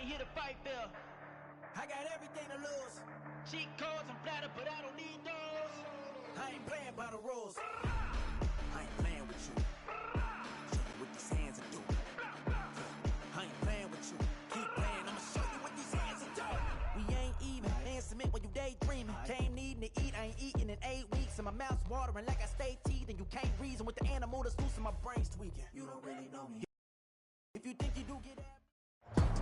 ain't here to fight fair. I got everything to lose. Cheat codes and flatter, but I don't need those. I ain't playing by the rules. I ain't playing with you. Show you what these hands are doing. I ain't playing with you. Keep playing, I'ma show you what these hands are doing. We ain't even. Man, submit when you daydreaming. Came needing to eat, I ain't eating in 8 weeks. And my mouth's watering like I stay teeth. And you can't reason with the animal that's loose and my brain's tweaking. You don't really know me. If you think you do, get out.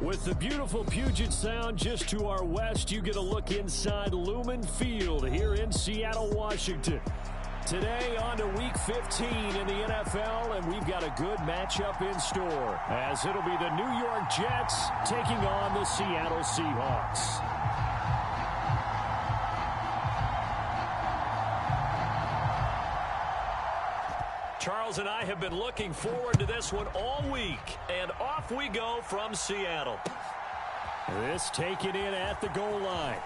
With the beautiful Puget Sound just to our west, you get a look inside Lumen Field here in Seattle, Washington. Today on to Week 15 in the NFL, and we've got a good matchup in store, as it'll be the New York Jets taking on the Seattle Seahawks. Charles and I have been looking forward to this one all week, and off we go from Seattle. This taken in at the goal line.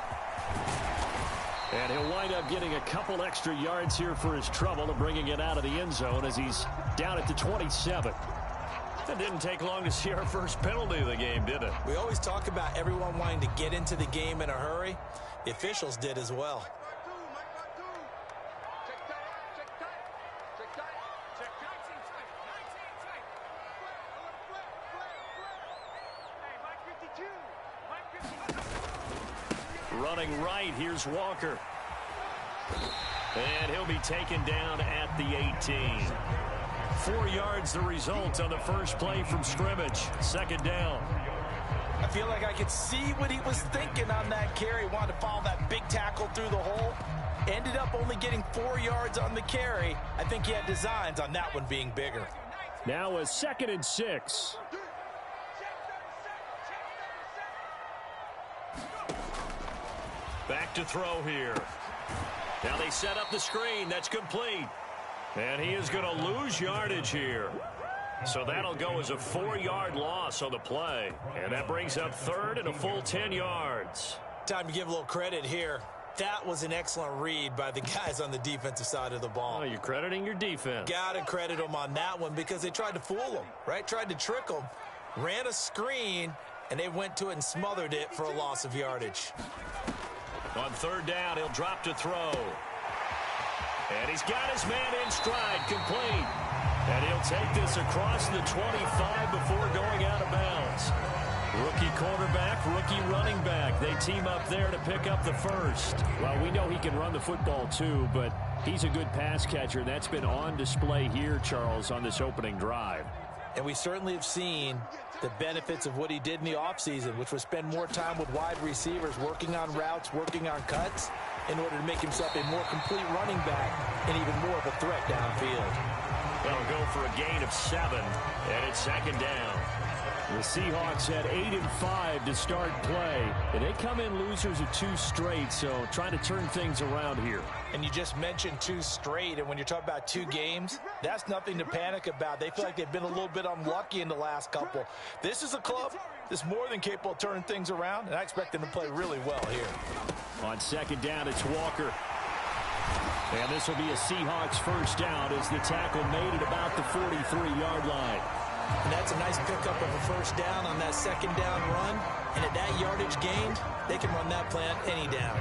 And he'll wind up getting a couple extra yards here for his trouble and bringing it out of the end zone as he's down at the 27. It didn't take long to see our first penalty of the game, did it? We always talk about everyone wanting to get into the game in a hurry. The officials did as well. Running right, here's Walker. And he'll be taken down at the 18. 4 yards the result on the first play from scrimmage. Second down. I feel like I could see what he was thinking on that carry. Wanted to follow that big tackle through the hole. Ended up only getting 4 yards on the carry. I think he had designs on that one being bigger. Now a 2nd and 6. Back to throw here. Now they set up the screen. That's complete. And he is going to lose yardage here. So that'll go as a 4-yard loss on the play. And that brings up third and a full 10 yards. Time to give a little credit here. That was an excellent read by the guys on the defensive side of the ball. Oh, you're crediting your defense. Got to credit them on that one because they tried to fool them, right? Tried to trick them. Ran a screen, and they went to it and smothered it for a loss of yardage. On third down, he'll drop to throw. And he's got his man in stride, complete. And he'll take this across the 25 before going out of bounds. Rookie quarterback, rookie running back. They team up there to pick up the first. Well, we know he can run the football too, but he's a good pass catcher. That's been on display here, Charles, on this opening drive. And we certainly have seen the benefits of what he did in the offseason, which was spend more time with wide receivers, working on routes, working on cuts, in order to make himself a more complete running back and even more of a threat downfield. They'll go for a gain of 7, and it's second down. The Seahawks had 8 and 5 to start play, and they come in losers of 2 straight, so trying to turn things around here. And you just mentioned 2 straight, and when you're talking about 2 games, that's nothing to panic about. They feel like they've been a little bit unlucky in the last couple. This is a club that's more than capable of turning things around, and I expect them to play really well here. On second down, it's Walker. And this will be a Seahawks first down as the tackle made at about the 43-yard line. And that's a nice pickup of a first down on that second down run. And at that yardage gained, they can run that play on any down.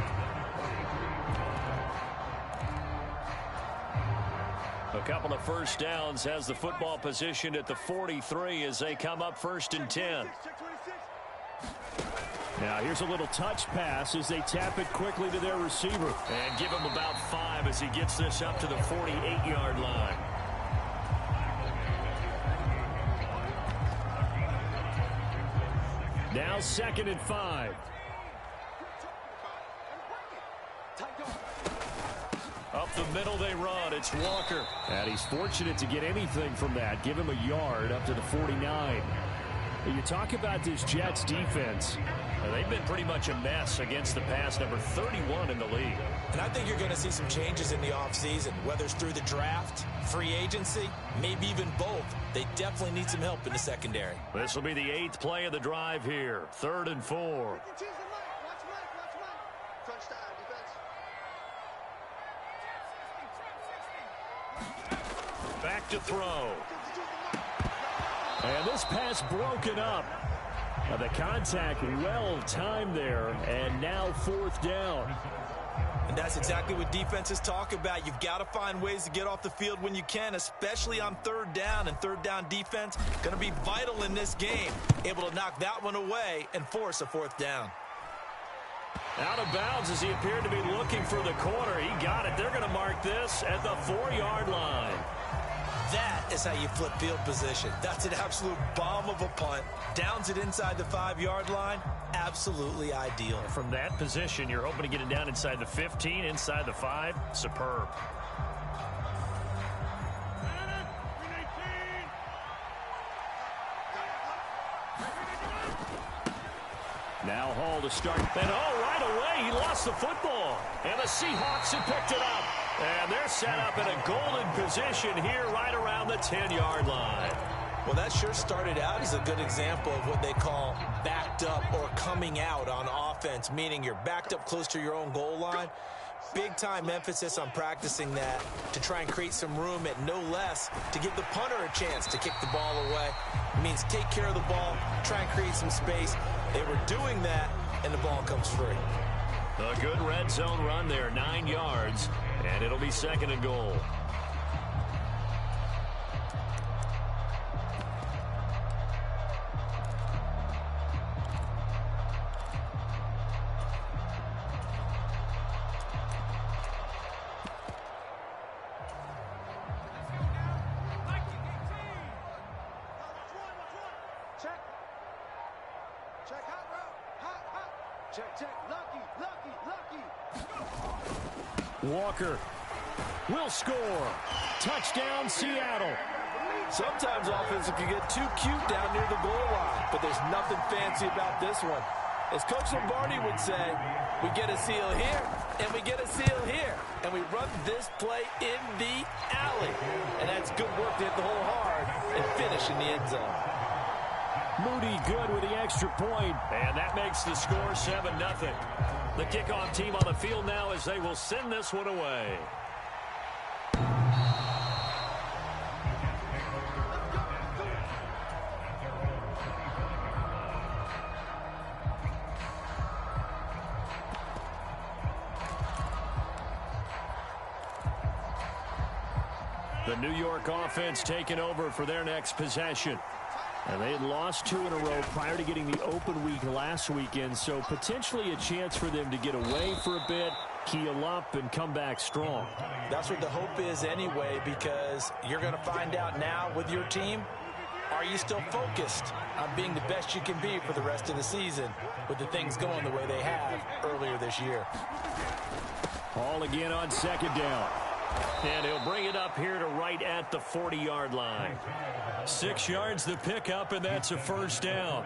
A couple of first downs has the football position at the 43 as they come up 1st and 10. Now here's a little touch pass as they tap it quickly to their receiver. And give him about 5 as he gets this up to the 48-yard line. Now 2nd and 5. Up the middle they run. It's Walker. And he's fortunate to get anything from that. Give him a yard up to the 49. You talk about this Jets defense. They've been pretty much a mess against the pass, number 31 in the league. And I think you're going to see some changes in the offseason, whether it's through the draft, free agency, maybe even both. They definitely need some help in the secondary. This will be the 8th play of the drive here. 3rd and 4. Back to throw. And this pass broken up. The contact well timed there, and now 4th down. And that's exactly what defenses talk about. You've got to find ways to get off the field when you can, especially on 3rd down. And 3rd down defense going to be vital in this game. Able to knock that one away and force a 4th down. Out of bounds as he appeared to be looking for the corner. He got it. They're going to mark this at the 4-yard line. That is how you flip field position. That's an absolute bomb of a punt. Downs it inside the 5-yard line. Absolutely ideal. From that position, you're hoping to get it down inside the 15, inside the 5. Superb. Now Hall to start. And right away, he lost the football. And the Seahawks have picked it up. And they're set up in a golden position here right around the 10-yard line. Well, that sure started out as a good example of what they call backed up or coming out on offense, meaning you're backed up close to your own goal line. Big-time emphasis on practicing that to try and create some room at no less to give the punter a chance to kick the ball away. It means take care of the ball, try and create some space. They were doing that, and the ball comes free. A good red zone run there, 9 yards, and it'll be 2nd and goal. Walker will score. Touchdown, Seattle. Sometimes offenses can get too cute down near the goal line, but there's nothing fancy about this one. As Coach Lombardi would say, we get a seal here, and we get a seal here, and we run this play in the alley. And that's good work to hit the hole hard and finish in the end zone. Moody good with the extra point, and that makes the score 7-0. The kickoff team on the field now as they will send this one away. The New York offense taking over for their next possession. And they had lost 2 in a row prior to getting the open week last weekend, so potentially a chance for them to get away for a bit, keel up, and come back strong. That's what the hope is anyway, because you're going to find out now with your team, are you still focused on being the best you can be for the rest of the season with the things going the way they have earlier this year? Hall again on 2nd down. And he'll bring it up here to right at the 40-yard line. 6 yards to pick up, and that's a 1st down.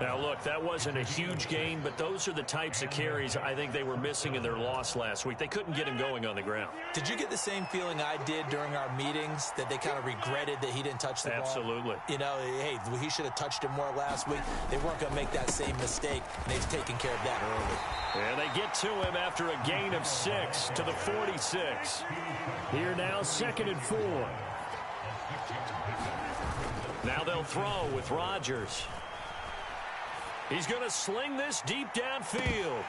Now, look, that wasn't a huge gain, but those are the types of carries I think they were missing in their loss last week. They couldn't get him going on the ground. Did you get the same feeling I did during our meetings, that they kind of regretted that he didn't touch the ball? Absolutely. You know, hey, he should have touched it more last week. They weren't going to make that same mistake, and they've taken care of that early. And they get to him after a gain of 6 to the 46. Here now, 2nd and 4. Now they'll throw with Rodgers. He's going to sling this deep downfield.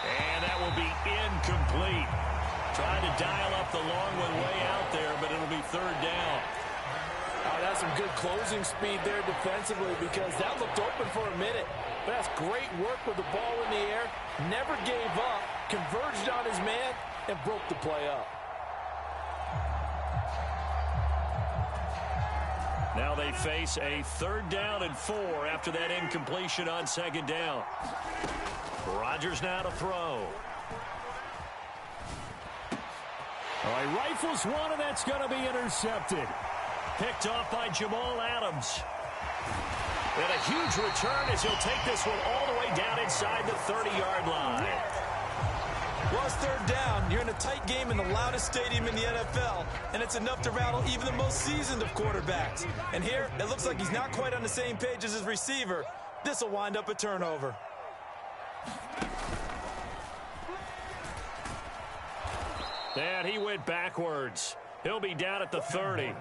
And that will be incomplete. Trying to dial up the long one way out there, but it'll be 3rd down. Oh, that's some good closing speed there defensively, because that looked open for a minute. But that's great work with the ball in the air. Never gave up, converged on his man, and broke the play up. Now they face a 3rd down and 4 after that incompletion on 2nd down. Rodgers now to throw. All right, rifles one, and that's going to be intercepted. Picked off by Jamal Adams. And a huge return as he'll take this one all the way down inside the 30-yard line. Well, it's 3rd down. You're in a tight game in the loudest stadium in the NFL, and it's enough to rattle even the most seasoned of quarterbacks. And here, it looks like he's not quite on the same page as his receiver. This will wind up a turnover. And he went backwards. He'll be down at the 30.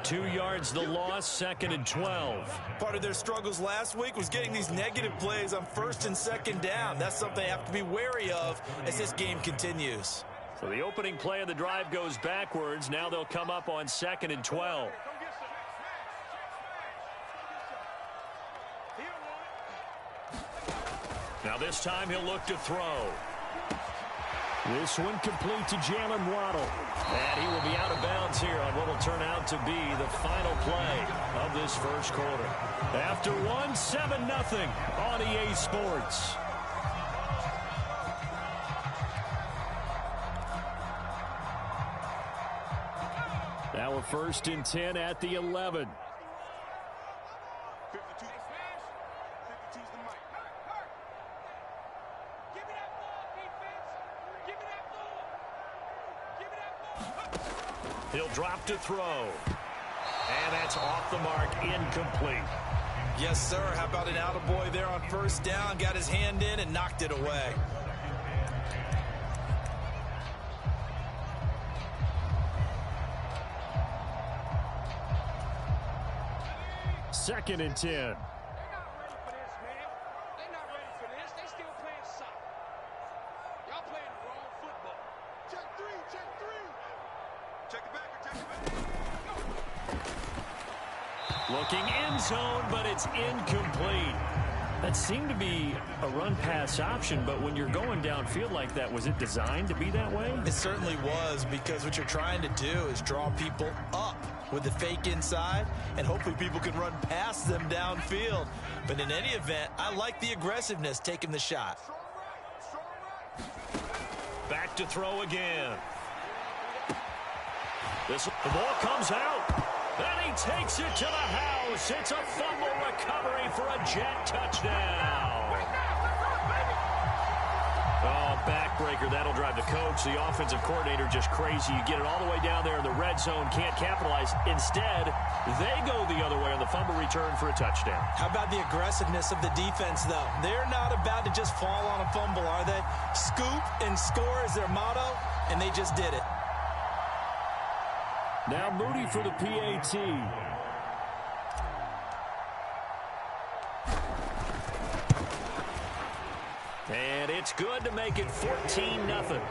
2 yards the loss, 2nd and 12. Part of their struggles last week was getting these negative plays on 1st and 2nd down. That's something they have to be wary of as this game continues. So the opening play of the drive goes backwards. Now they'll come up on 2nd and 12. Now this time he'll look to throw. This one complete to Jalen Waddle. And he will be out of bounds here on what will turn out to be the final play of this first quarter. After one, 7-0 on EA Sports. Now a 1st and 10 at the 11. He'll drop to throw. And that's off the mark, incomplete. Yes, sir. How about an attaboy there on 1st down? Got his hand in and knocked it away. Second and 10. Looking end zone, but it's incomplete. That seemed to be a run-pass option, but when you're going downfield like that, was it designed to be that way? It certainly was, because what you're trying to do is draw people up with the fake inside, and hopefully people can run past them downfield. But in any event, I like the aggressiveness taking the shot. Back to throw again. The ball comes out. And he takes it to the house. It's a fumble recovery for a Jet touchdown. Oh, backbreaker. That'll drive the coach, the offensive coordinator, just crazy. You get it all the way down there in the red zone, can't capitalize. Instead, they go the other way on the fumble return for a touchdown. How about the aggressiveness of the defense, though? They're not about to just fall on a fumble, are they? Scoop and score is their motto, and they just did it. Now Moody for the PAT. And it's good to make it 14-0.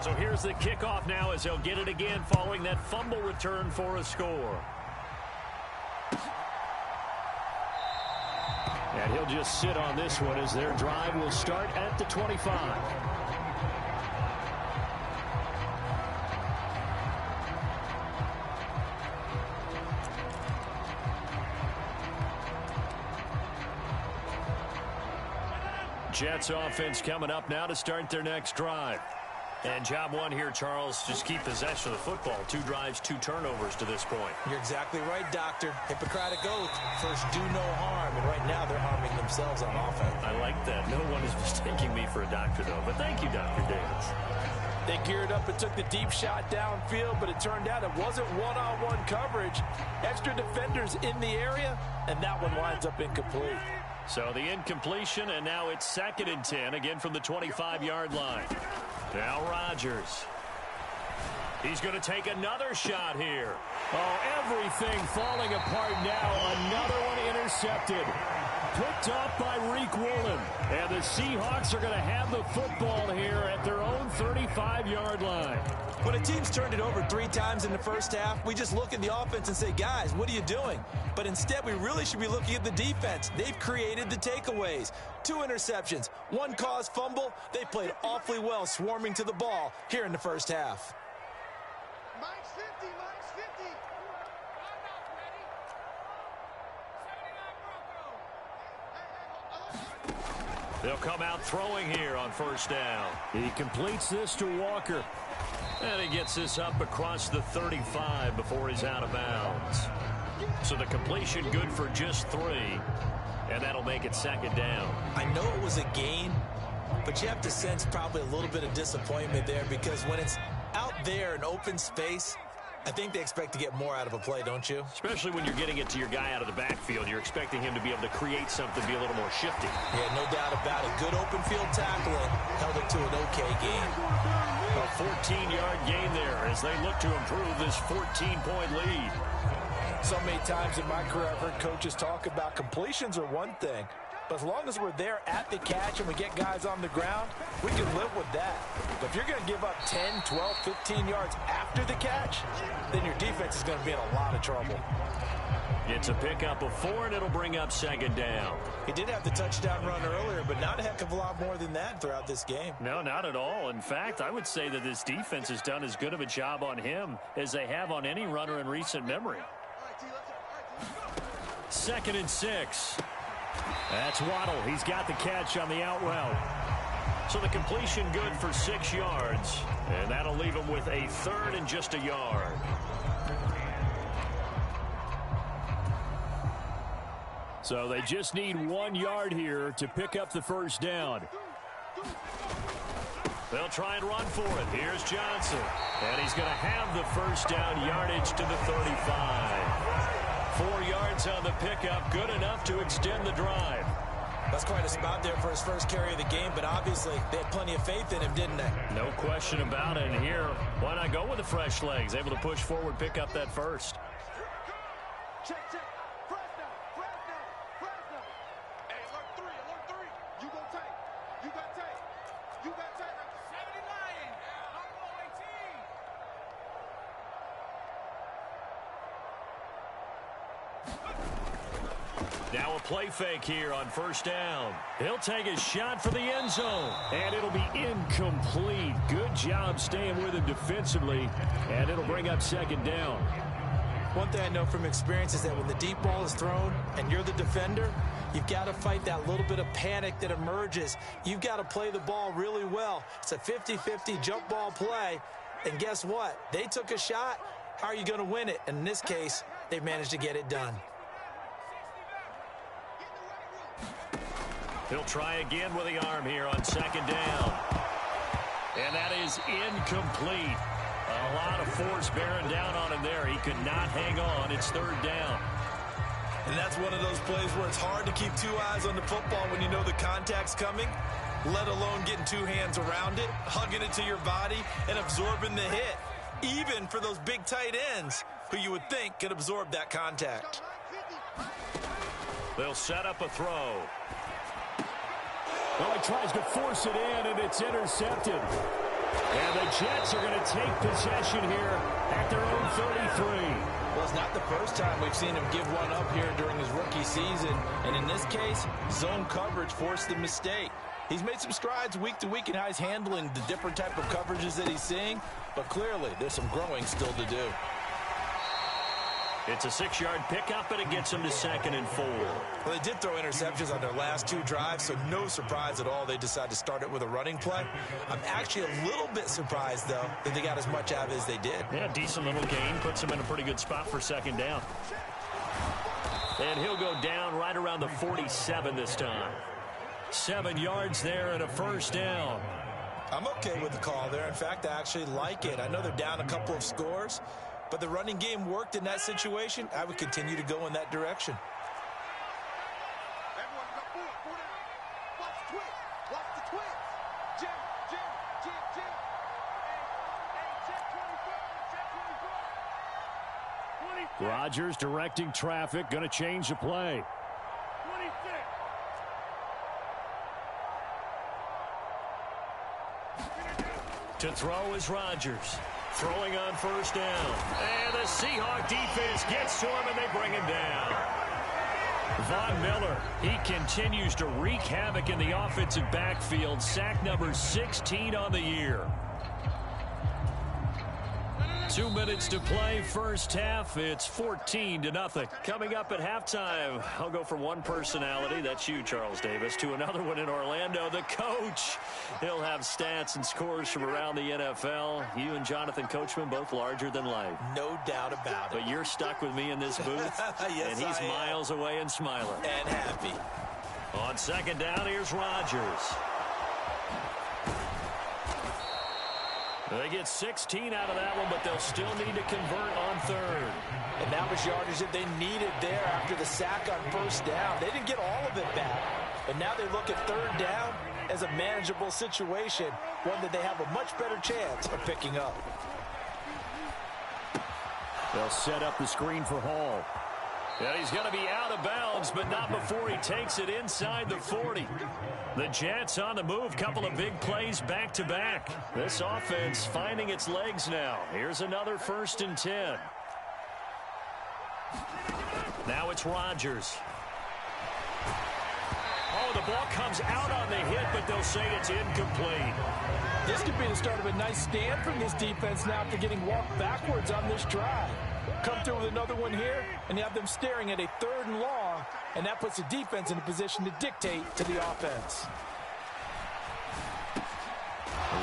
So here's the kickoff now as they'll get it again following that fumble return for a score. And he'll just sit on this one as their drive will start at the 25. Jets offense coming up now to start their next drive. And job one here, Charles, just keep possession of the football. 2 drives, 2 turnovers to this point. You're exactly right, Doctor. Hippocratic oath. First, do no harm. And right now, they're harming themselves on offense. I like that. No one is mistaking me for a doctor, though. But thank you, Dr. Davis. They geared up and took the deep shot downfield, but it turned out it wasn't one-on-one coverage. Extra defenders in the area, and that one winds up incomplete. So the incompletion, and now it's 2nd and 10, again from the 25-yard line. Now Rodgers. He's going to take another shot here. Oh, everything falling apart now. Another one intercepted. Picked off by Reek Woolen. And the Seahawks are going to have the football here at their own 35-yard line. When a team's turned it over 3 times in the first half, we just look at the offense and say, guys, what are you doing? But instead, we really should be looking at the defense. They've created the takeaways. 2 interceptions, 1 caused fumble. They played awfully well swarming to the ball here in the first half. Mike's 50, Mike's 50. They'll come out throwing here on 1st down. He completes this to Walker. And he gets this up across the 35 before he's out of bounds. So the completion good for just 3. And that'll make it 2nd down. I know it was a gain, but you have to sense probably a little bit of disappointment there because when it's out there in open space, I think they expect to get more out of a play, don't you? Especially when you're getting it to your guy out of the backfield. You're expecting him to be able to create something, be a little more shifty. Yeah, no doubt about it. Good open field tackling held it to an okay gain. A 14-yard gain there as they look to improve this 14-point lead. So many times in my career I've heard coaches talk about completions are one thing, but as long as we're there at the catch and we get guys on the ground, we can live with that. But if you're going to give up 10, 12, 15 yards after the catch, then your defense is going to be in a lot of trouble. It's a pickup of 4, and it'll bring up 2nd down. He did have the touchdown run earlier, but not a heck of a lot more than that throughout this game. No, not at all. In fact, I would say that this defense has done as good of a job on him as they have on any runner in recent memory. 2nd and 6. That's Waddle. He's got the catch on the out route. So the completion good for 6 yards, and that'll leave him with a 3rd and just a yard. So they just need 1 yard here to pick up the 1st down. They'll try and run for it. Here's Johnson, and he's going to have the 1st down yardage to the 35. 4 yards on the pickup, good enough to extend the drive. That's quite a spot there for his first carry of the game, but obviously they had plenty of faith in him, didn't they? No question about it. And here, why not go with the fresh legs? Able to push forward, pick up that 1st. Check. Fresno. Hey, alert 3. You go tight. You got tight. 70 Lions. Number 18. Now a play fake here on 1st down. He'll take a shot for the end zone, and it'll be incomplete. Good job staying with him defensively, and it'll bring up 2nd down. One thing I know from experience is that when the deep ball is thrown and you're the defender, you've got to fight that little bit of panic that emerges. You've got to play the ball really well. It's a 50-50 jump ball play, and guess what? They took a shot. How are you going to win it? And in this case, they managed to get it done. He'll try again with the arm here on 2nd down. And that is incomplete. A lot of force bearing down on him there. He could not hang on. It's 3rd down. And that's one of those plays where it's hard to keep 2 eyes on the football when you know the contact's coming, let alone getting 2 hands around it, hugging it to your body, and absorbing the hit. Even for those big tight ends who you would think could absorb that contact. They'll set up a throw. Well, he tries to force it in, and it's intercepted. And the Jets are going to take possession here at their own 33. Well, it's not the first time we've seen him give one up here during his rookie season. And in this case, zone coverage forced the mistake. He's made some strides week to week in how he's handling the different type of coverages that he's seeing. But clearly, there's some growing still to do. It's a 6-yard pickup, and it gets him to 2nd and 4. Well, they did throw interceptions on their last 2 drives, so no surprise at all they decided to start it with a running play. I'm actually a little bit surprised, though, that they got as much out of it as they did. Yeah, decent little gain. Puts him in a pretty good spot for 2nd down. And he'll go down right around the 47 this time. 7 yards there and a 1st down. I'm okay with the call there. In fact, I actually like it. I know they're down a couple of scores, but the running game worked in that situation. I would continue to go in that direction. Everyone go forward. Watch the twins. Watch the twins. Jim. Hey, check 24. Rodgers directing traffic, going to change the play. 26. To throw is Rodgers. Throwing on 1st down. And the Seahawk defense gets to him, and they bring him down. Von Miller, he continues to wreak havoc in the offensive backfield. Sack number 16 on the year. 2 minutes to play, first half. It's 14-0. Coming up at halftime, I'll go from one personality, that's you, Charles Davis, to another one in Orlando, the coach. He'll have stats and scores from around the NFL. You and Jonathan Coachman, both larger than life. No doubt about it. But you're stuck with me in this booth, yes, and he's miles away and smiling. And happy. On second down, here's Rodgers. They get 16 out of that one, but they'll still need to convert on third. And that was yardage that they needed there after the sack on first down. They didn't get all of it back. But now they look at third down as a manageable situation, one that they have a much better chance of picking up. They'll set up the screen for Hall. And he's going to be out of bounds, but not before he takes it inside the 40. The Jets on the move. Couple of big plays back-to-back. This offense finding its legs now. Here's another 1st and 10. Now it's Rodgers. Oh, the ball comes out on the hit, but they'll say it's incomplete. This could be the start of a nice stand from this defense now after getting walked backwards on this drive. Come through with another one here, and you have them staring at a 3rd and long, and that puts the defense in a position to dictate to the offense.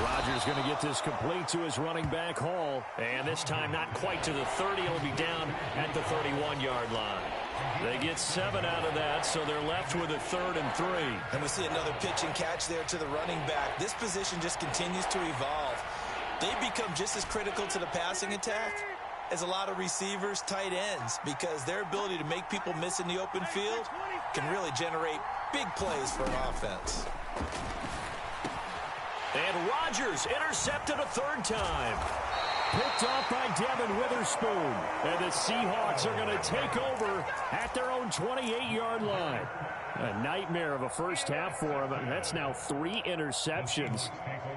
Rodgers going to get this complete to his running back, Hall. And this time not quite to the 30. It'll be down at the 31-yard line. They get 7 out of that, so they're left with a 3rd and 3. And we see another pitch and catch there to the running back. This position just continues to evolve. They become just as critical to the passing attack as a lot of receivers, tight ends, because their ability to make people miss in the open field can really generate big plays for an offense. And Rodgers intercepted a 3rd time. Picked off by Devin Witherspoon. And the Seahawks are going to take over at their own 28-yard line. A nightmare of a first half for him. That's now 3 interceptions.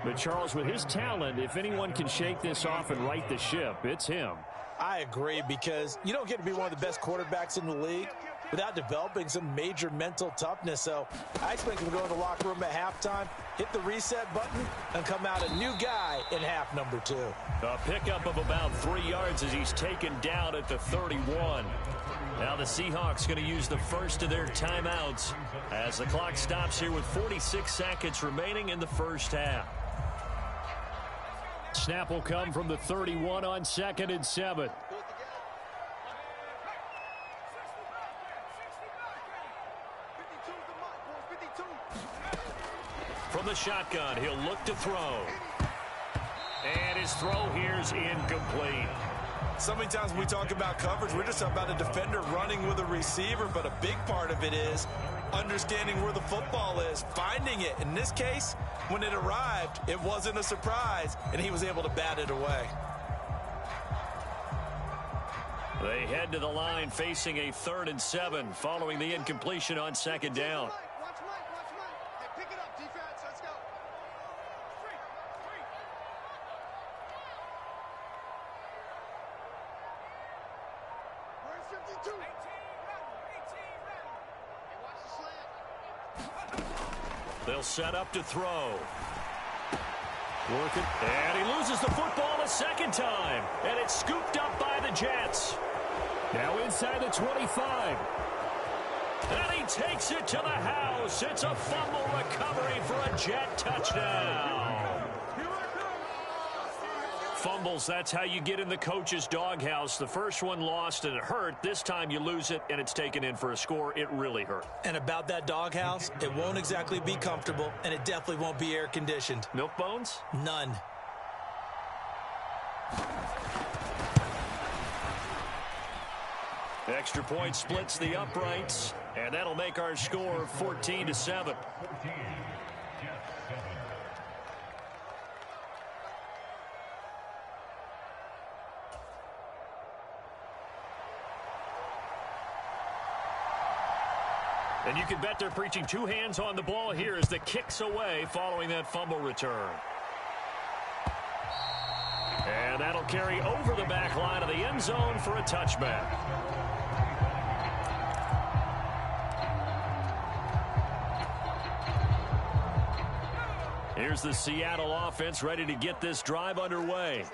But Charles, with his talent, if anyone can shake this off and right the ship, it's him. I agree, because you don't get to be one of the best quarterbacks in the league without developing some major mental toughness. So I expect him to go to the locker room at halftime, hit the reset button, and come out a new guy in half number 2. A pickup of about 3 yards as he's taken down at the 31. Now the Seahawks going to use the first of their timeouts as the clock stops here with 46 seconds remaining in the first half. Snap will come from the 31 on 2nd and 7. From the shotgun, he'll look to throw. And his throw here's incomplete. So many times when we talk about coverage, we're just talking about a defender running with a receiver, but a big part of it is understanding where the football is, finding it. In this case, when it arrived, it wasn't a surprise, and he was able to bat it away. They head to the line facing a 3rd and 7 following the incompletion on 2nd down. They'll set up to throw. Working. And he loses the football a 2nd time. And it's scooped up by the Jets. Now inside the 25. And he takes it to the house. It's a fumble recovery for a Jet touchdown. Fumbles, that's how you get in the coach's doghouse. The first one lost and it hurt. This time you lose it and it's taken in for a score. It really hurt. And about that doghouse, it won't exactly be comfortable, and it definitely won't be air-conditioned. Milk bones? None. Extra point splits the uprights, and that'll make our score 14-7. And you can bet they're preaching 2 hands on the ball here as the kick's away following that fumble return. And that'll carry over the back line of the end zone for a touchback. Here's the Seattle offense ready to get this drive underway.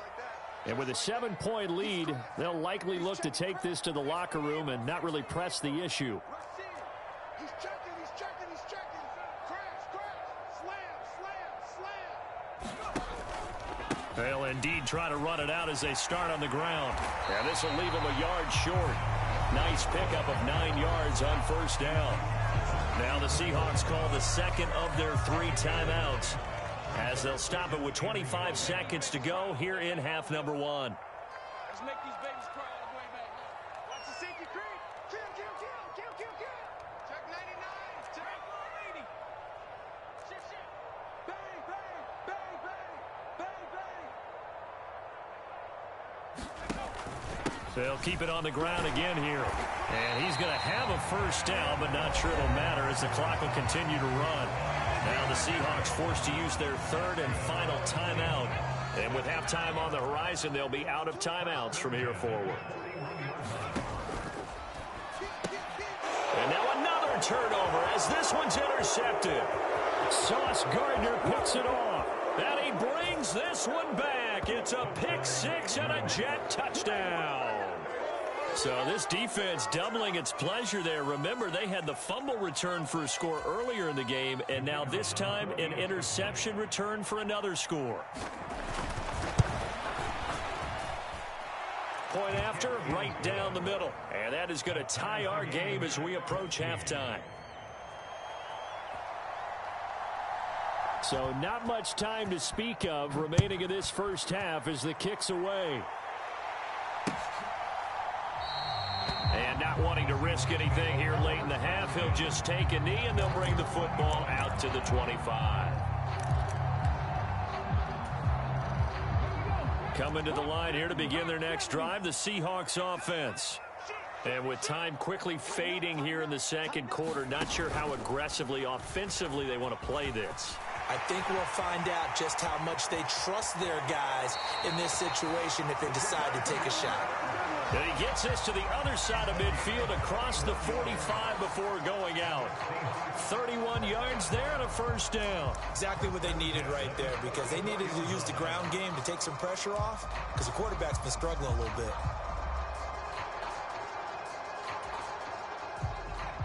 And with a 7-point lead, they'll likely look to take this to the locker room and not really press the issue. He's checking, he's checking, he's checking. Crash, slam. They'll indeed try to run it out as they start on the ground. And this will leave them a yard short. Nice pickup of 9 yards on first down. Now the Seahawks call the second of their 3 timeouts, as they'll stop it with 25 seconds to go here in half number 1. Let's make these babies cry all the way back. Watch the safety creep. Kill. Check 99. Check 80. Shit. Bang. They'll keep it on the ground again here. And he's going to have a first down, but not sure it'll matter as the clock will continue to run. Now the Seahawks forced to use their 3rd and final timeout. And with halftime on the horizon, they'll be out of timeouts from here forward. And now another turnover as this one's intercepted. Sauce Gardner picks it off. And he brings this one back. It's a pick 6 and a Jet touchdown. So this defense doubling its pleasure there. Remember, they had the fumble return for a score earlier in the game, and now this time an interception return for another score. Point after, right down the middle. And that is going to tie our game as we approach halftime. So not much time to speak of remaining in this first half as the kick's away. And not wanting to risk anything here late in the half, he'll just take a knee and they'll bring the football out to the 25. Coming to the line here to begin their next drive, the Seahawks offense. And with time quickly fading here in the second quarter, not sure how aggressively, offensively they want to play this. I think we'll find out just how much they trust their guys in this situation if they decide to take a shot. And he gets this to the other side of midfield across the 45 before going out. 31 yards there and a first down. Exactly what they needed right there, because they needed to use the ground game to take some pressure off, because the quarterback's been struggling a little bit.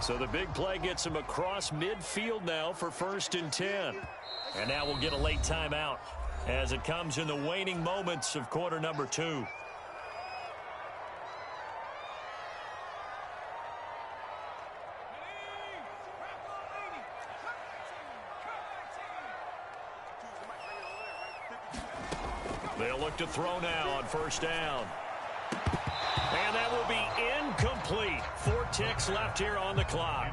So the big play gets him across midfield now for 1st and 10. And now we'll get a late timeout as it comes in the waning moments of quarter number 2. They'll look to throw now on first down. And that will be incomplete. 4 ticks left here on the clock.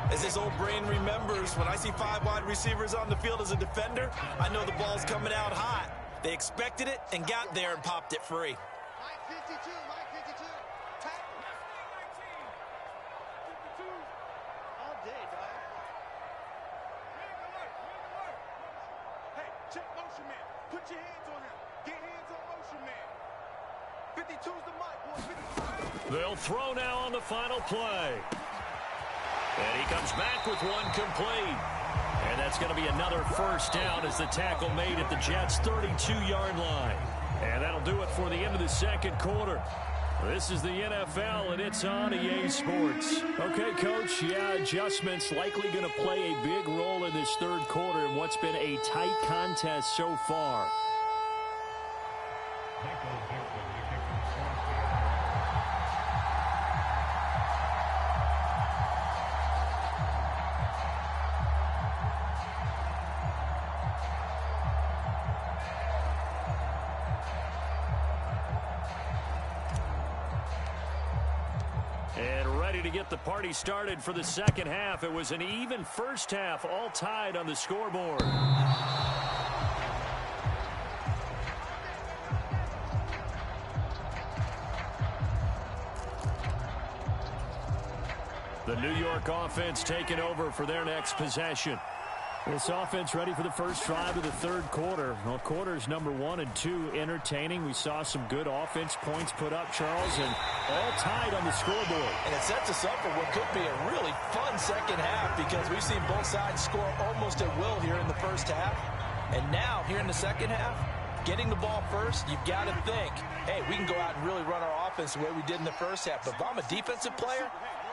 As this old brain remembers, when I see 5 wide receivers on the field as a defender, I know the ball's coming out hot. They expected it and got there and popped it free. Mike 52. Tackle. 52. All day, dog. Hey, check motion man. Put your hands on him. Get hands on motion man. 52's the mic, boy. 52. They'll throw now on the final play. And he comes back with one complete. And that's going to be another first down as the tackle made at the Jets' 32-yard line. And that'll do it for the end of the second quarter. This is the NFL, and it's on EA Sports. Okay, Coach, adjustments likely going to play a big role in this third quarter in what's been a tight contest so far. To get the party started for the second half. It was an even first half, all tied on the scoreboard. The New York offense taking over for their next possession. This offense ready for the first drive of the third quarter. Well, quarters number 1 and 2 entertaining. We saw some good offense points put up, Charles, and all tied on the scoreboard. And it sets us up for what could be a really fun second half, because we've seen both sides score almost at will here in the first half. And now, here in the second half, getting the ball first, you've got to think, hey, we can go out and really run our offense the way we did in the first half. But if I'm a defensive player,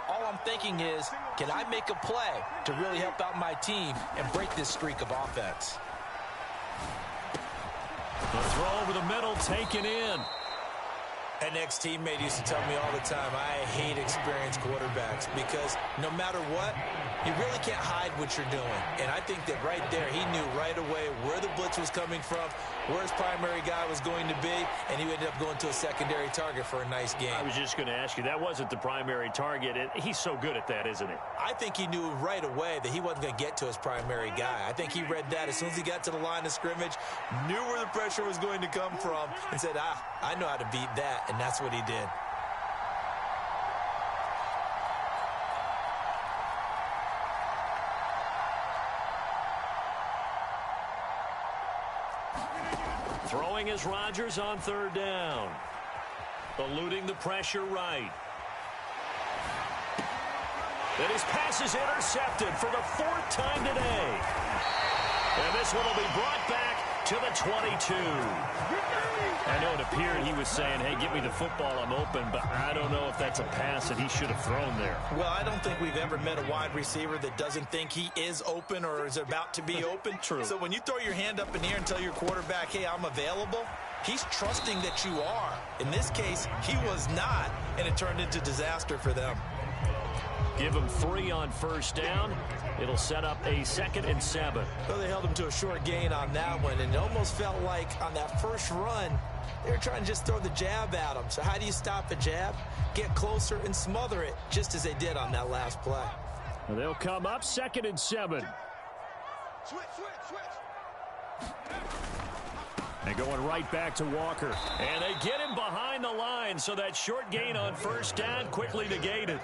all I'm thinking is, can I make a play to really help out my team and break this streak of offense? The throw over the middle, taken in. An ex-teammate used to tell me all the time, I hate experienced quarterbacks because no matter what, you really can't hide what you're doing. And I think that right there, he knew right away where the blitz was coming from, where his primary guy was going to be, and he ended up going to a secondary target for a nice game. I was just going to ask you, that wasn't the primary target. He's so good at that, isn't he? I think he knew right away that he wasn't going to get to his primary guy. I think he read that as soon as he got to the line of scrimmage, knew where the pressure was going to come from, and said, I know how to beat that. And that's what he did. Throwing is Rodgers on third down. Eluding the pressure right. And his pass is intercepted for the fourth time today. And this one will be brought back to the 22. I know it appeared he was saying, hey, give me the football, I'm open, but I don't know if that's a pass that he should have thrown there. Well, I don't think we've ever met a wide receiver that doesn't think he is open or is about to be open. True. So when you throw your hand up in the air and tell your quarterback, hey, I'm available, he's trusting that you are. In this case, he was not, and it turned into disaster for them. Give him 3 on first down. It'll set up a 2nd and 7. Well, they held him to a short gain on that one, and it almost felt like on that first run, they were trying to just throw the jab at him. So how do you stop a jab? Get closer and smother it, just as they did on that last play. Well, they'll come up 2nd and 7. And going right back to Walker. And they get him behind the line, so that short gain on first down quickly negated.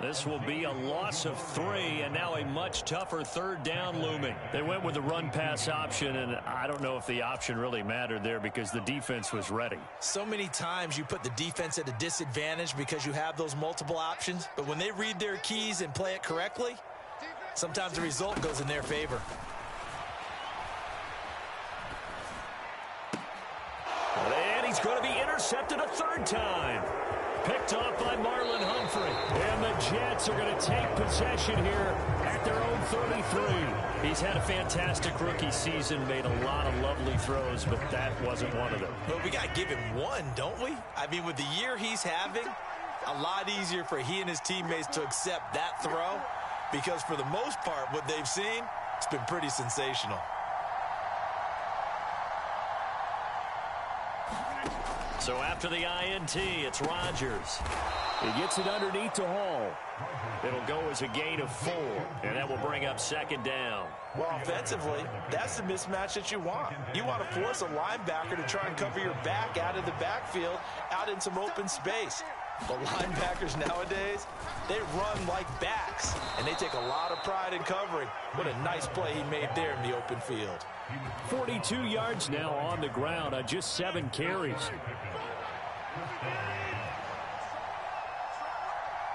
This will be a loss of 3, and now a much tougher third down looming. They went with the run-pass option, and I don't know if the option really mattered there because the defense was ready. So many times you put the defense at a disadvantage because you have those multiple options, but when they read their keys and play it correctly, sometimes the result goes in their favor. And he's going to be intercepted a 3rd time. Picked off by Marlon Humphrey. And the Jets are going to take possession here at their own 33. He's had a fantastic rookie season, made a lot of lovely throws, but that wasn't one of them. Well, we got to give him one, don't we? I mean, with the year he's having, a lot easier for he and his teammates to accept that throw because for the most part, what they've seen, it's been pretty sensational. So after the INT, it's Rodgers. He gets it underneath to Hall. It'll go as a gain of 4, and that will bring up 2nd down. Well, offensively, that's the mismatch that you want. You want to force a linebacker to try and cover your back out of the backfield, out in some open space. The linebackers nowadays, they run like backs, and they take a lot of pride in covering. What a nice play he made there in the open field. 42 yards now on the ground on just 7 carries.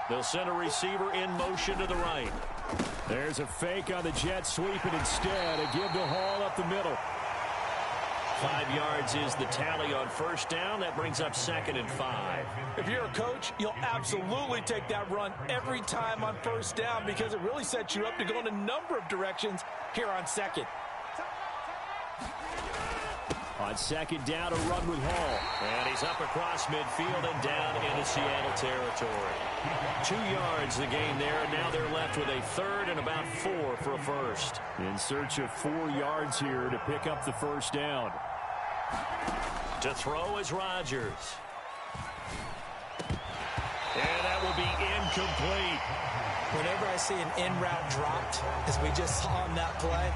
They'll send a receiver in motion to the right. There's a fake on the jet sweep, and instead a give to Hall up the middle. 5 yards is the tally on first down. That brings up 2nd and 5. If you're a coach, you'll absolutely take that run every time on first down because it really sets you up to go in a number of directions here on 2nd. On 2nd down, a run with Hall. And he's up across midfield and down into Seattle territory. 2 yards the gain there, and now they're left with a 3rd and about 4 for a first. In search of 4 yards here to pick up the first down. To throw is Rodgers. And that will be incomplete. Whenever I see an in-route dropped, as we just saw on that play,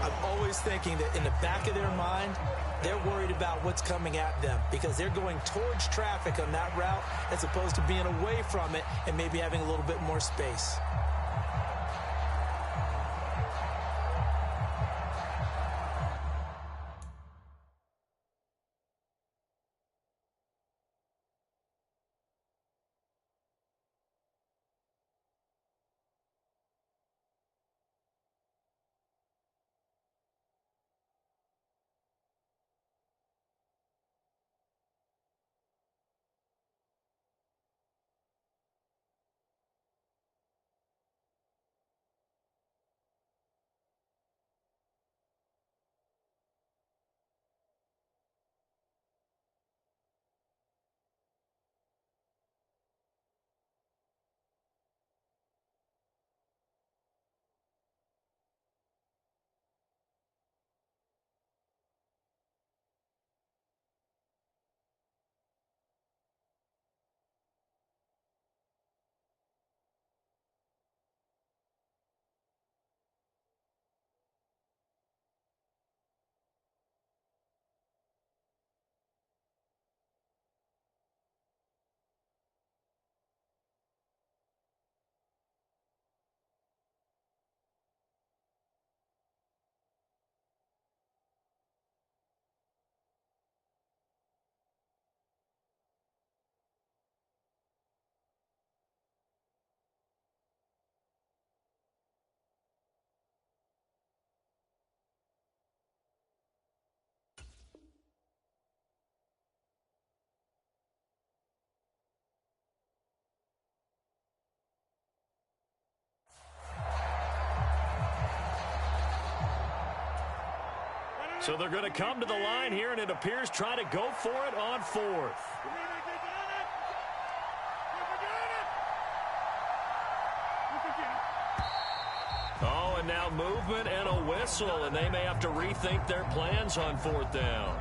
I'm always thinking that in the back of their mind, they're worried about what's coming at them because they're going towards traffic on that route as opposed to being away from it and maybe having a little bit more space. So they're going to come to the line here, and it appears trying to go for it on fourth. Oh, and now movement and a whistle, and they may have to rethink their plans on fourth down.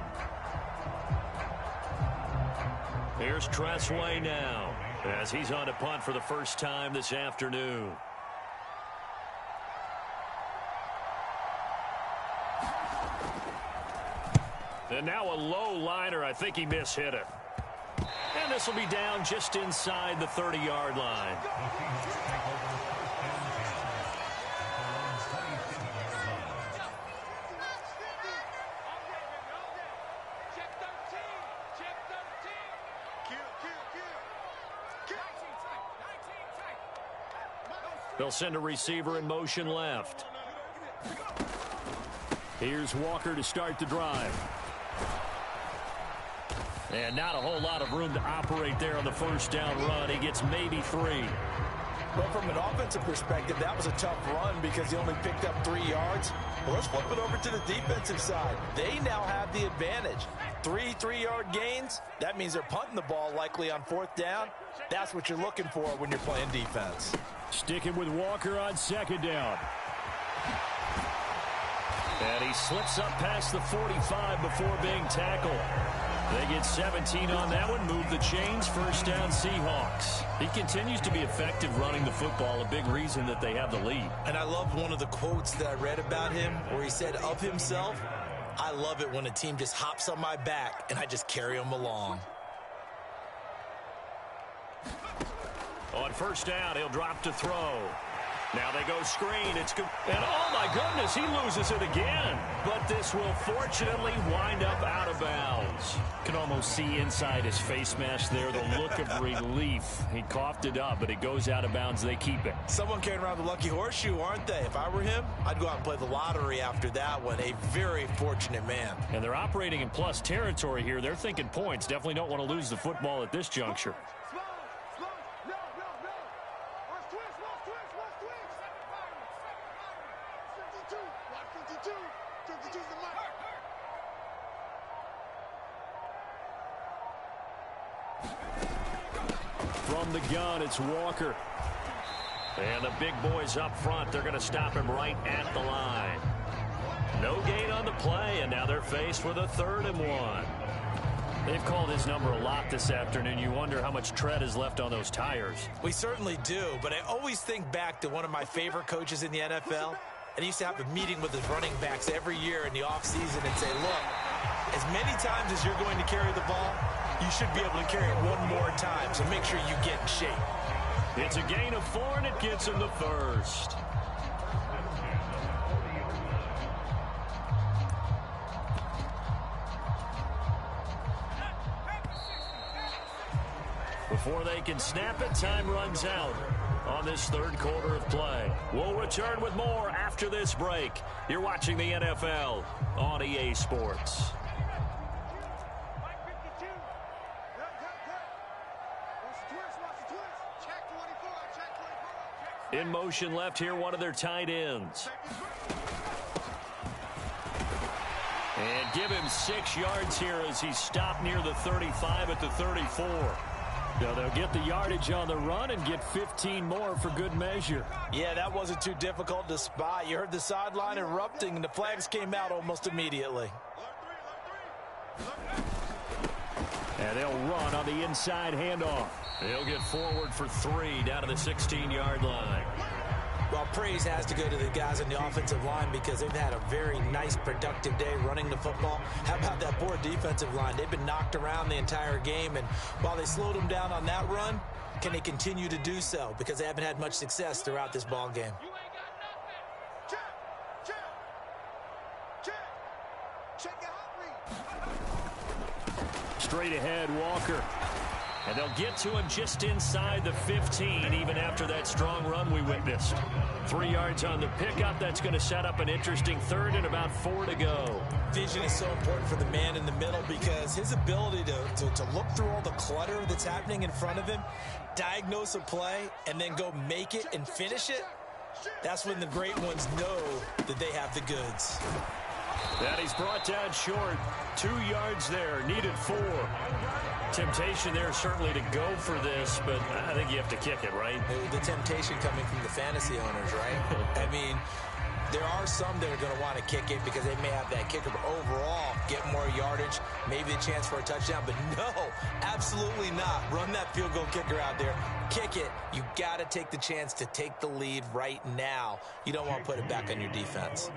Here's Tressway now, as he's on to punt for the first time this afternoon. And now a low liner. I think he mishit it. And this will be down just inside the 30-yard line. They'll send a receiver in motion left. Here's Walker to start the drive. And not a whole lot of room to operate there on the first down run. He gets maybe 3. But from an offensive perspective, that was a tough run because he only picked up 3 yards. Well, let's flip it over to the defensive side. They now have the advantage. 3 3-yard gains. That means they're punting the ball likely on fourth down. That's what you're looking for when you're playing defense. Sticking with Walker on second down. And he slips up past the 45 before being tackled. They get 17 on that one, move the chains, first down Seahawks. He continues to be effective running the football, a big reason that they have the lead. And I love one of the quotes that I read about him where he said of himself, I love it when a team just hops on my back and I just carry them along. On first down, he'll drop to throw. Now they go screen. It's good. And oh, my goodness, he loses it again. But this will fortunately wind up out of bounds. Can almost see inside his face mask there the look of relief. He coughed it up, but it goes out of bounds. They keep it. Someone carrying around the lucky horseshoe, aren't they? If I were him, I'd go out and play the lottery after that one. A very fortunate man. And they're operating in plus territory here. They're thinking points. Definitely don't want to lose the football at this juncture. From the gun, it's Walker. And the big boys up front, they're going to stop him right at the line. No gain on the play, and now they're faced with a 3rd and 1. They've called his number a lot this afternoon. You wonder how much tread is left on those tires. We certainly do, but I always think back to one of my favorite coaches in the NFL. And he used to have a meeting with his running backs every year in the offseason and say, look, as many times as you're going to carry the ball, you should be able to carry it one more time, so make sure you get in shape. It's a gain of 4, and it gets him the first. Before they can snap it, time runs out on this 3rd quarter of play. We'll return with more after this break. You're watching the NFL on EA Sports. In motion left here, one of their tight ends. And give him 6 yards here as he stopped near the 35 at the 34. Now they'll get the yardage on the run and get 15 more for good measure. Yeah, that wasn't too difficult to spot. You heard the sideline erupting, and the flags came out almost immediately. And they'll run on the inside handoff. They'll get forward for 3 down to the 16-yard line. Well, praise has to go to the guys on the offensive line because they've had a very nice, productive day running the football. How about that poor defensive line? They've been knocked around the entire game, and while they slowed them down on that run, can they continue to do so? Because they haven't had much success throughout this ball game. Straight ahead, Walker. And they'll get to him just inside the 15, even after that strong run we witnessed. 3 yards on the pickup. That's going to set up an interesting 3rd and about 4 to go. Vision is so important for the man in the middle because his ability to look through all the clutter that's happening in front of him, diagnose a play, and then go make it and finish it, that's when the great ones know that they have the goods. And he's brought down short. 2 yards there. Needed 4. Temptation there certainly to go for this, but I think you have to kick it, right? The temptation coming from the fantasy owners, right? I mean, there are some that are going to want to kick it because they may have that kicker, but overall, get more yardage, maybe a chance for a touchdown. But no, absolutely not. Run that field goal kicker out there. Kick it. You got to take the chance to take the lead right now. You don't want to put it back on your defense.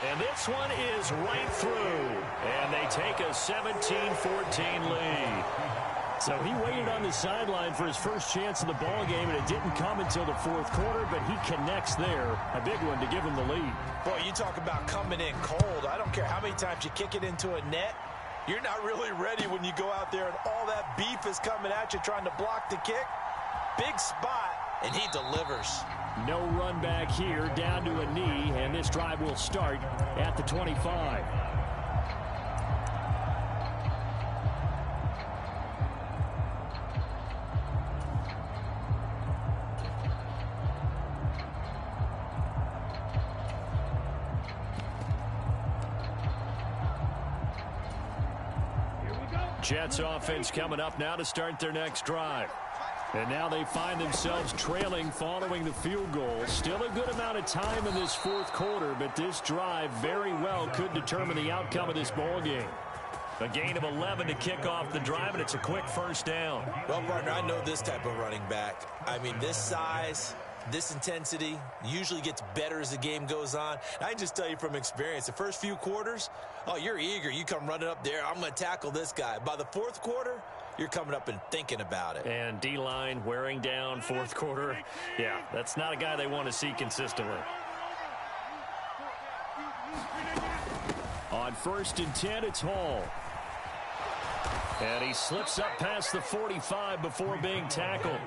And this one is right through. And they take a 17-14 lead. So he waited on the sideline for his first chance in the ball game, and it didn't come until the 4th quarter, but he connects there. A big one to give him the lead. Boy, you talk about coming in cold. I don't care how many times you kick it into a net. You're not really ready when you go out there and all that beef is coming at you trying to block the kick. Big spot, and he delivers. No run back here, down to a knee, and this drive will start at the 25. Jets offense coming up now to start their next drive. And now they find themselves trailing following the field goal. Still a good amount of time in this 4th quarter, but this drive very well could determine the outcome of this ball game. A gain of 11 to kick off the drive, and it's a quick first down. Well, partner, I know this type of running back. I mean, this size, this intensity usually gets better as the game goes on. And I can just tell you from experience, the first few quarters, oh, you're eager. You come running up there, I'm going to tackle this guy. By the 4th quarter, you're coming up and thinking about it. And D-line wearing down 4th quarter. Yeah, that's not a guy they want to see consistently. On 1st and 10, it's Hall. And he slips up past the 45 before being tackled.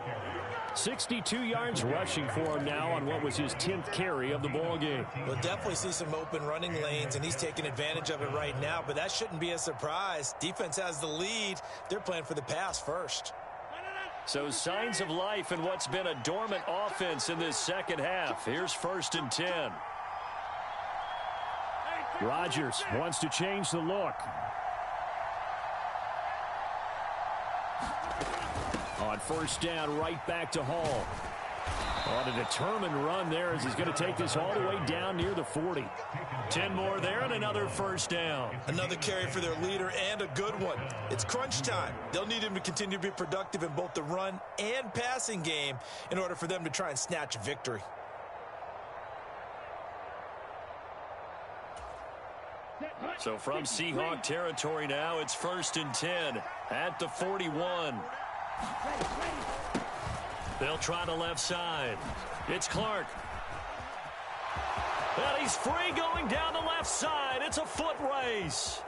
62 yards rushing for him now on what was his 10th carry of the ball game. We'll definitely see some open running lanes, and he's taking advantage of it right now, but that shouldn't be a surprise. Defense has the lead. They're playing for the pass first. So signs of life in what's been a dormant offense in this second half. Here's 1st and 10. Rodgers wants to change the look. On 1st down, right back to Hall. On a determined run there as he's going to take this all the way down near the 40. 10 more there and another 1st down. Another carry for their leader and a good one. It's crunch time. They'll need him to continue to be productive in both the run and passing game in order for them to try and snatch victory. So from Seahawk territory now, it's 1st and 10 at the 41. They'll try the left side. It's Clark. And he's free going down the left side. It's a foot race.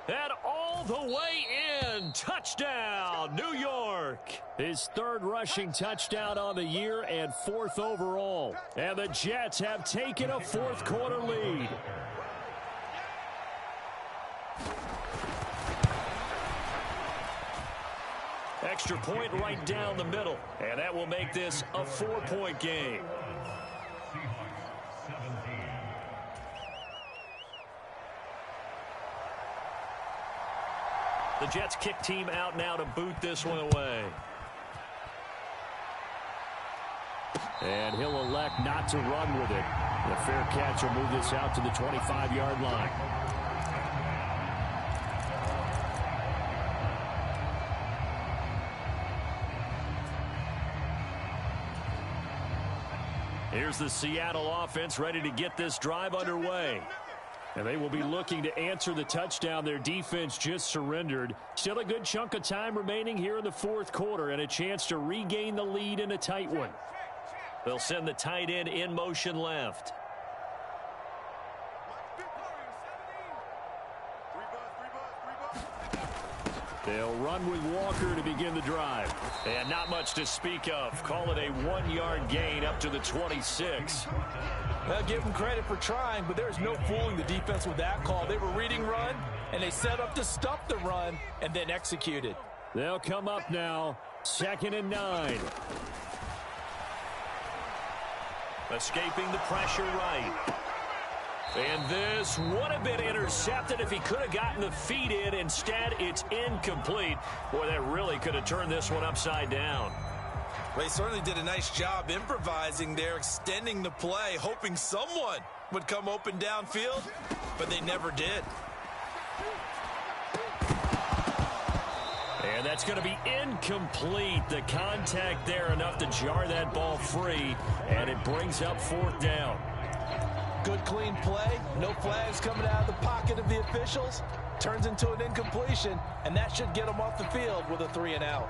And all the way in. Touchdown, New York. His 3rd rushing touchdown on the year and 4th overall. And the Jets have taken a 4th quarter lead. Extra point right down the middle. And that will make this a 4-point game. The Jets kick team out now to boot this one away. And he'll elect not to run with it. The fair catch will move this out to the 25-yard line. Here's the Seattle offense ready to get this drive underway. And they will be looking to answer the touchdown their defense just surrendered. Still a good chunk of time remaining here in the 4th quarter and a chance to regain the lead in a tight one. They'll send the tight end in motion left. They'll run with Walker to begin the drive. And not much to speak of. Call it a 1-yard gain up to the 26. Well, give them credit for trying, but there's no fooling the defense with that call. They were reading run, and they set up to stop the run and then executed. They'll come up now, 2nd and 9. Escaping the pressure right. And this would have been intercepted if he could have gotten the feet in. Instead, it's incomplete. Boy, that really could have turned this one upside down. Well, he certainly did a nice job improvising there, extending the play, hoping someone would come open downfield, but they never did. And that's going to be incomplete. The contact there enough to jar that ball free, and it brings up 4th down. Good, clean play. No flags coming out of the pocket of the officials. Turns into an incompletion, and that should get them off the field with a 3-and-out.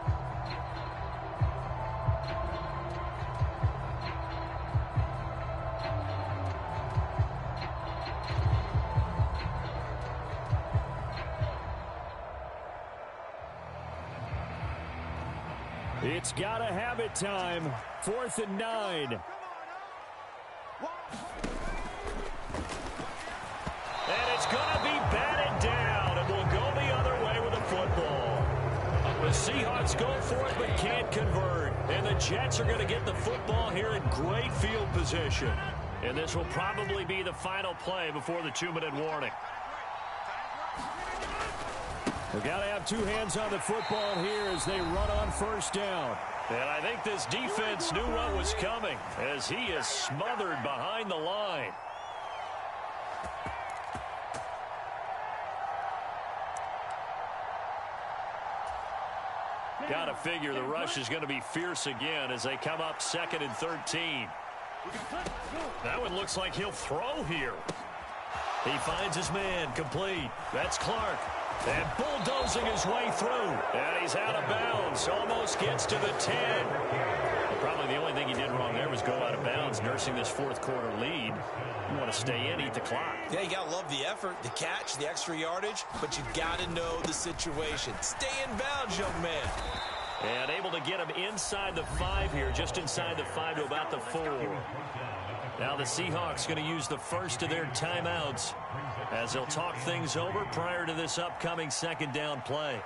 It's got to have it time. 4th and 9. And it's going to be batted down, and we'll go the other way with the football. The Seahawks go for it but can't convert. And the Jets are going to get the football here in great field position. And this will probably be the final play before the 2-minute warning. We've got to have 2 hands on the football here as they run on 1st down. And I think this defense knew what was coming as he is smothered behind the line. Got to figure the rush is going to be fierce again as they come up 2nd and 13. That one looks like he'll throw here. He finds his man, complete. That's Clark. And bulldozing his way through. And he's out of bounds. Almost gets to the 10. Probably the only thing he did wrong there was go out of bounds, nursing this 4th quarter lead. You want to stay in, eat the clock. Yeah, you got to love the effort, the catch, the extra yardage, but you got to know the situation. Stay in bounds, young man. And able to get him inside the 5 here, just inside the 5 to about the 4. Now the Seahawks going to use the first of their timeouts as they'll talk things over prior to this upcoming 2nd down play.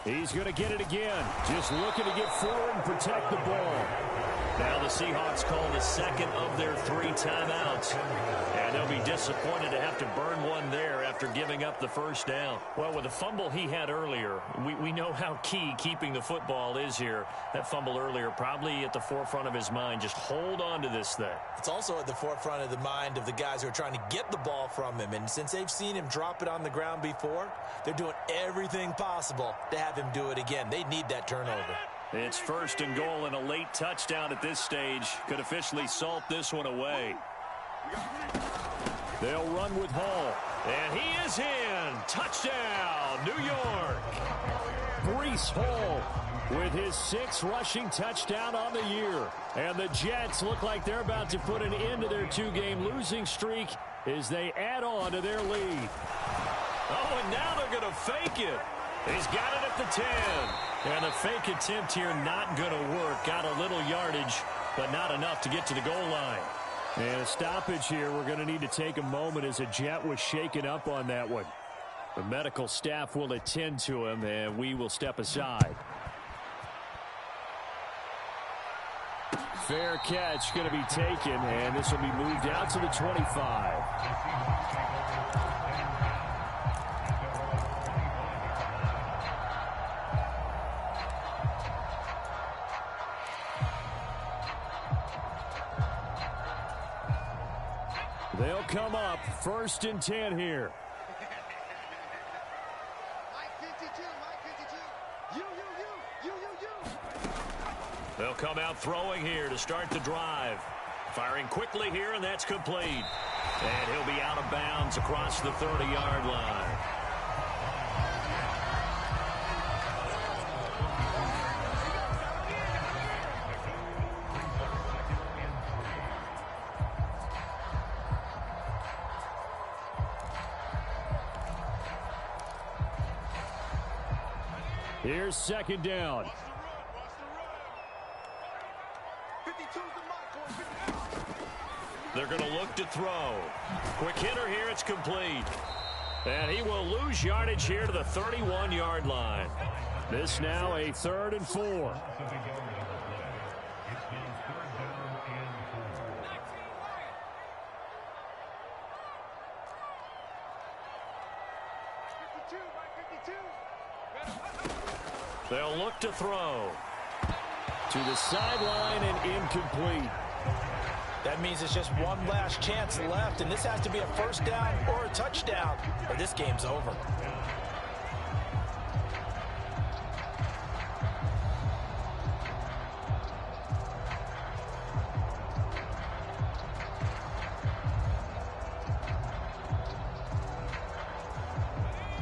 He's going to get it again. Just looking to get forward and protect the ball. Now the Seahawks call the 2nd of their 3 timeouts. And they'll be disappointed to have to burn one there after giving up the 1st down. Well, with the fumble he had earlier, we know how key keeping the football is here. That fumble earlier probably at the forefront of his mind. Just hold on to this thing. It's also at the forefront of the mind of the guys who are trying to get the ball from him. And since they've seen him drop it on the ground before, they're doing everything possible to have him do it again. They need that turnover. It's 1st and goal, and a late touchdown at this stage could officially salt this one away. They'll run with Hall, and he is in. Touchdown, New York. Breece Hall with his 6th rushing touchdown on the year. And the Jets look like they're about to put an end to their 2-game losing streak as they add on to their lead. Oh, and now they're going to fake it. He's got it at the 10. And the fake attempt here not going to work. Got a little yardage, but not enough to get to the goal line. And a stoppage here. We're going to need to take a moment as a Jet was shaken up on that one. The medical staff will attend to him, and we will step aside. Fair catch going to be taken, and this will be moved out to the 25. They'll come up 1st and 10 here. They'll come out throwing here to start the drive. Firing quickly here, and that's complete. And he'll be out of bounds across the 30-yard line. Here's second down. They're going to look to throw. Quick hitter here. It's complete. And he will lose yardage here to the 31-yard line. This now a 3rd and 4. They'll look to throw. To the sideline and incomplete. That means it's just one last chance left, and this has to be a first down or a touchdown, or this game's over.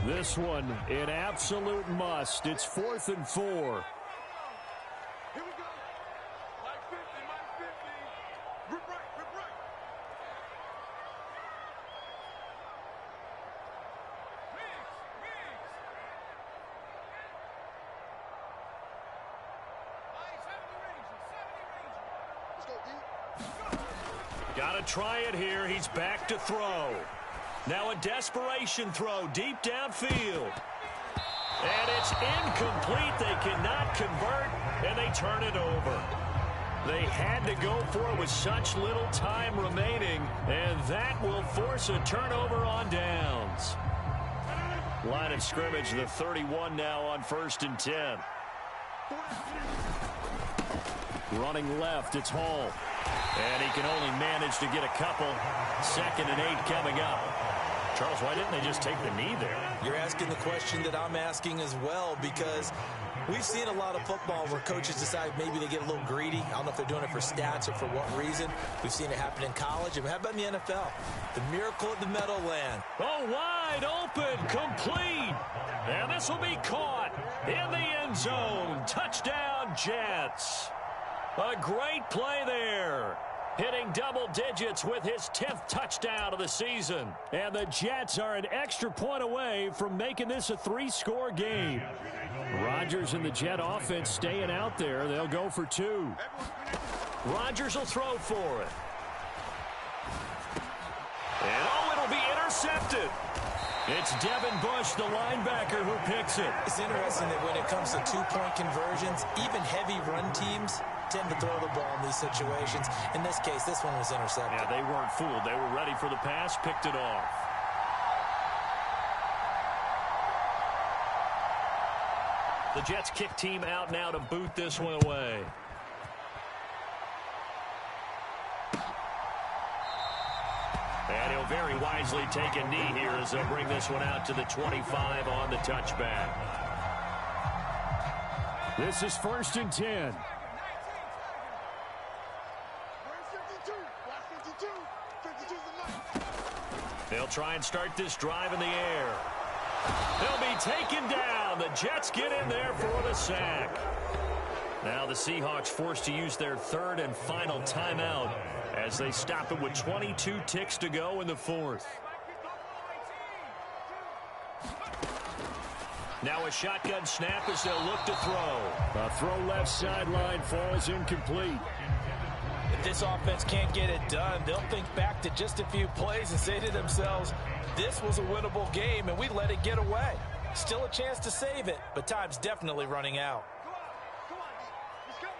This one an absolute must. It's 4th and 4. Here we go. Like 50, minus 50. Rip right, rip right. Wings. All right, 70 Rangers. Let's go, D. Got to try it here. He's back to throw. Now a desperation throw deep downfield. And it's incomplete. They cannot convert, and they turn it over. They had to go for it with such little time remaining, and that will force a turnover on downs. Line of scrimmage, the 31 now on 1st and 10. Running left, it's Hall. And he can only manage to get a couple. 2nd and 8 coming up. Charles, why didn't they just take the knee there? You're asking the question that I'm asking as well, because we've seen a lot of football where coaches decide maybe they get a little greedy. I don't know if they're doing it for stats or for what reason. We've seen it happen in college. And how about in the NFL? The miracle of the Meadowland. Oh, wide open, complete. And this will be caught in the end zone. Touchdown, Jets. A great play there. Hitting double digits with his 10th touchdown of the season. And the Jets are an extra point away from making this a 3-score game. Rodgers and the Jet offense staying out there. They'll go for 2. Rodgers will throw for it. And it'll be intercepted. It's Devin Bush, the linebacker, who picks it. It's interesting that when it comes to 2-point conversions, even heavy run teams tend to throw the ball in these situations. In this case, this one was intercepted. Yeah, they weren't fooled. They were ready for the pass, picked it off. The Jets kick team out now to boot this one away. And he'll very wisely take a knee here as they'll bring this one out to the 25 on the touchback. This is 1st and 10. They'll try and start this drive in the air. They'll be taken down. The Jets get in there for the sack. Now the Seahawks forced to use their 3rd and final timeout as they stop it with 22 ticks to go in the 4th. Now a shotgun snap as they'll look to throw. A throw left sideline falls incomplete. If this offense can't get it done, they'll think back to just a few plays and say to themselves, this was a winnable game and we let it get away. Still a chance to save it, but time's definitely running out. Come on. He's coming.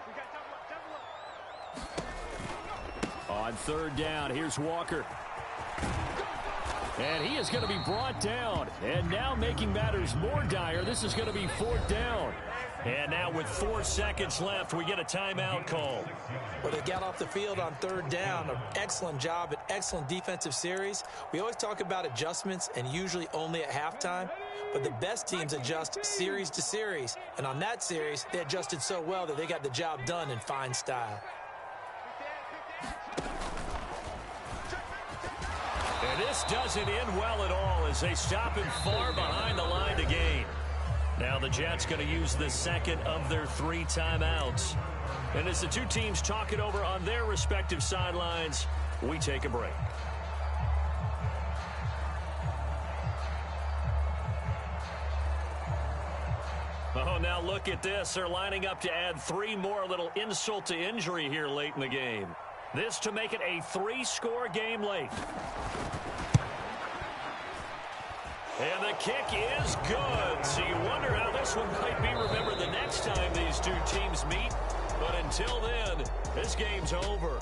We got double up. On 3rd down, here's Walker. And he is going to be brought down. And now making matters more dire, this is going to be 4th down. And now with 4 seconds left, we get a timeout call. Well, they got off the field on 3rd down. An excellent job, an excellent defensive series. We always talk about adjustments and usually only at halftime. But the best teams adjust series to series. And on that series, they adjusted so well that they got the job done in fine style. And this doesn't end well at all as they stop him far behind the line to gain. Now the Jets going to use the 2nd of their 3 timeouts. And as the two teams talk it over on their respective sidelines, we take a break. and now look at this. They're lining up to add 3 more, a little insult to injury here late in the game. This to make it a 3-score game late. And the kick is good. So you wonder how this one might be remembered the next time these two teams meet. But until then, this game's over.